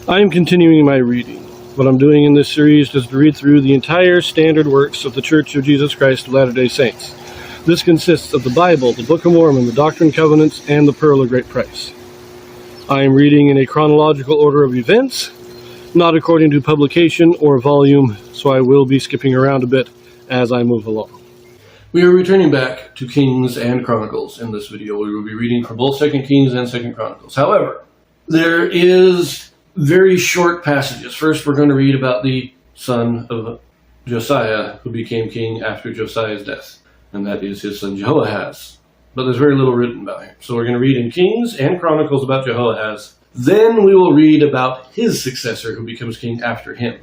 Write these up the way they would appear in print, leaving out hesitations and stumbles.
I am continuing my reading. What I'm doing in this series is to read through the entire standard works of the Church of Jesus Christ of Latter-day Saints. This consists of the Bible, the Book of Mormon, the Doctrine and Covenants, and the Pearl of Great Price. I am reading in a chronological order of events, not according to publication or volume, so I will be skipping around a bit as I move along. We are returning back to Kings and Chronicles. In this video, we will be reading from both 2 Kings and 2 Chronicles. However, there is very short passages. First, we're going to read about the son of Josiah, who became king after Josiah's death, and that is his son Jehoahaz. But there's very little written about him. So we're going to read in Kings and Chronicles about Jehoahaz. Then we will read about his successor, who becomes king after him,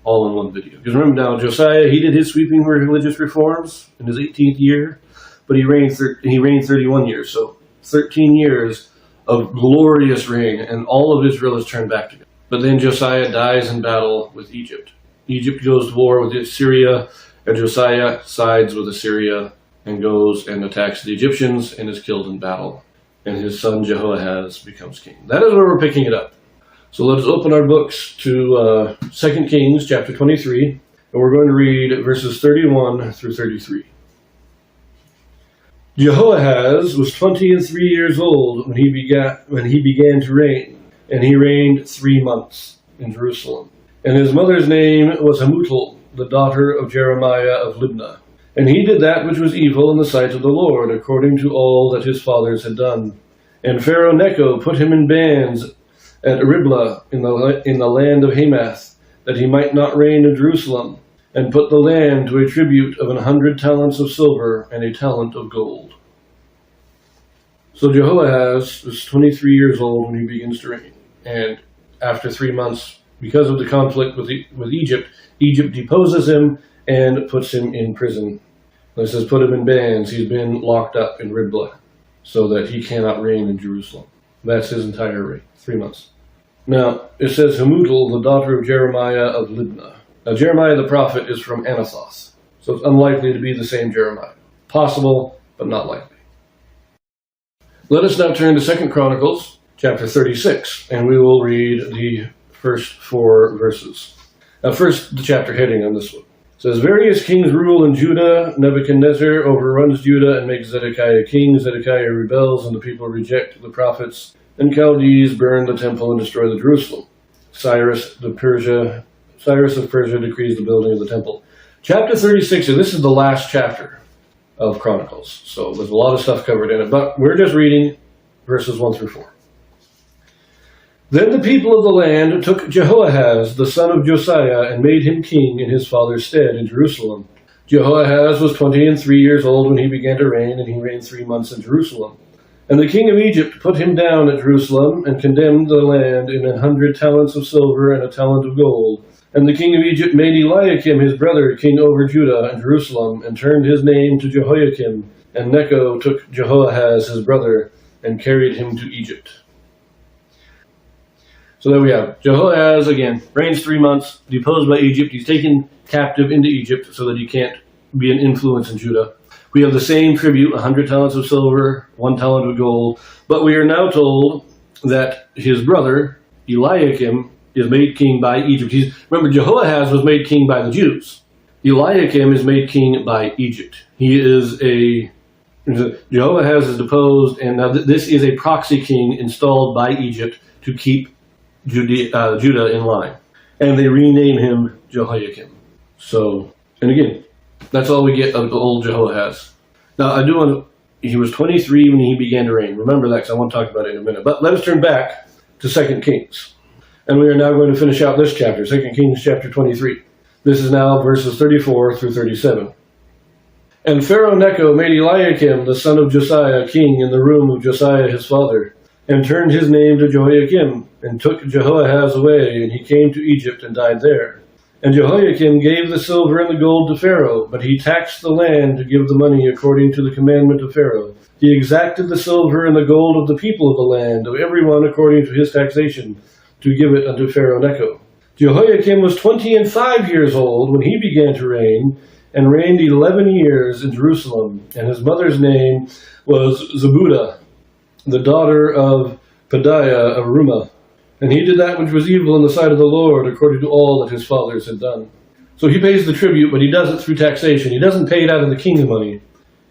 all in one video. Because remember now, Josiah, he did his sweeping religious reforms in his 18th year, but he reigned 31 years, so 13 years of glorious reign, and all of Israel is turned back to God. But then Josiah dies in battle with Egypt. Egypt goes to war with Assyria, and Josiah sides with Assyria and goes and attacks the Egyptians and is killed in battle. And his son Jehoahaz becomes king. That is where we're picking it up. So let us open our books to 2 Kings chapter 23, and we're going to read verses 31 through 33. Jehoahaz was 23 years old when he began to reign, and he reigned 3 months in Jerusalem. And his mother's name was Hamutal, the daughter of Jeremiah of Libnah. And he did that which was evil in the sight of the Lord, according to all that his fathers had done. And Pharaoh Necho put him in bands at Riblah in the land of Hamath, that he might not reign in Jerusalem, and put the land to a tribute of 100 talents of silver and a talent of gold. So Jehoahaz was 23 years old when he begins to reign. And after 3 months, because of the conflict with Egypt, Egypt deposes him and puts him in prison. It says put him in bands. He's been locked up in Riblah so that he cannot reign in Jerusalem. That's his entire reign, 3 months. Now, it says Hamutal, the daughter of Jeremiah of Libnah. Now, Jeremiah the prophet is from Anathoth, so it's unlikely to be the same Jeremiah. Possible, but not likely. Let us now turn to 2 Chronicles, chapter 36, and we will read the first 4 verses. Now, first, the chapter heading on this one. It says, various kings rule in Judah. Nebuchadnezzar overruns Judah and makes Zedekiah king. Zedekiah rebels, and the people reject the prophets. And Chaldeans burn the temple and destroy the Jerusalem. Cyrus of Persia decrees the building of the temple. Chapter 36, and this is the last chapter of Chronicles. So there's a lot of stuff covered in it, but we're just reading verses 1 through 4. Then the people of the land took Jehoahaz, the son of Josiah, and made him king in his father's stead in Jerusalem. Jehoahaz was 23 years old when he began to reign, and he reigned 3 months in Jerusalem. And the king of Egypt put him down at Jerusalem, and condemned the land in 100 talents of silver and a talent of gold. And the king of Egypt made Eliakim his brother king over Judah and Jerusalem, and turned his name to Jehoiakim. And Necho took Jehoahaz his brother, and carried him to Egypt. So there we have Jehoahaz, again, reigns 3 months, deposed by Egypt. He's taken captive into Egypt so that he can't be an influence in Judah. We have the same tribute, 100 talents of silver, 1 talent of gold. But we are now told that his brother, Eliakim, is made king by Egypt. Remember, Jehoahaz was made king by the Jews. Eliakim is made king by Egypt. Jehoahaz is deposed, and now this is a proxy king installed by Egypt to keep Judah in line. And they rename him Jehoiakim. So, and again, that's all we get of the old Jehoahaz. Now, he was 23 when he began to reign. Remember that, because I want to talk about it in a minute. But let us turn back to 2 Kings. And we are now going to finish out this chapter, 2 Kings chapter 23. This is now verses 34 through 37. And Pharaoh Necho made Eliakim, the son of Josiah, king in the room of Josiah his father, and turned his name to Jehoiakim, and took Jehoahaz away, and he came to Egypt and died there. And Jehoiakim gave the silver and the gold to Pharaoh, but he taxed the land to give the money according to the commandment of Pharaoh. He exacted the silver and the gold of the people of the land, of everyone according to his taxation, to give it unto Pharaoh Necho. Jehoiakim was 25 years old when he began to reign, and reigned 11 years in Jerusalem, and his mother's name was Zebudah, the daughter of Pedaiah of Rumah. And he did that which was evil in the sight of the Lord, according to all that his fathers had done. So he pays the tribute, but he does it through taxation. He doesn't pay it out of the king's money.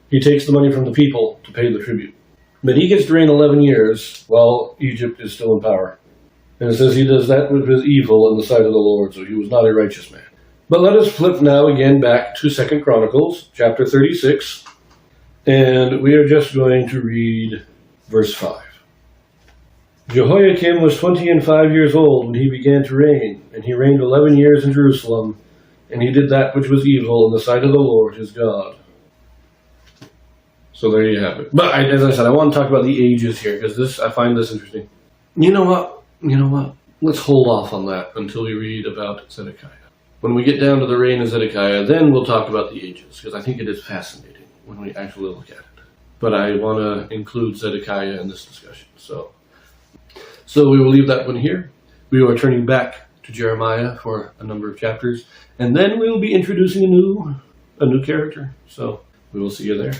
He takes the money from the people to pay the tribute. But he gets to reign 11 years while Egypt is still in power. And it says he does that which was evil in the sight of the Lord, so he was not a righteous man. But let us flip now again back to 2 Chronicles, chapter 36. And we are just going to read verse 5. Jehoiakim was 25 years old when he began to reign, and he reigned 11 years in Jerusalem, and he did that which was evil in the sight of the Lord his God. So there you have it. But as I said, I want to talk about the ages here, because I find this interesting. You know what? Let's hold off on that until we read about Zedekiah. When we get down to the reign of Zedekiah, then we'll talk about the ages, because I think it is fascinating when we actually look at it. But I want to include Zedekiah in this discussion. So we will leave that one here. We are turning back to Jeremiah for a number of chapters, and then we will be introducing a new character. So we will see you there.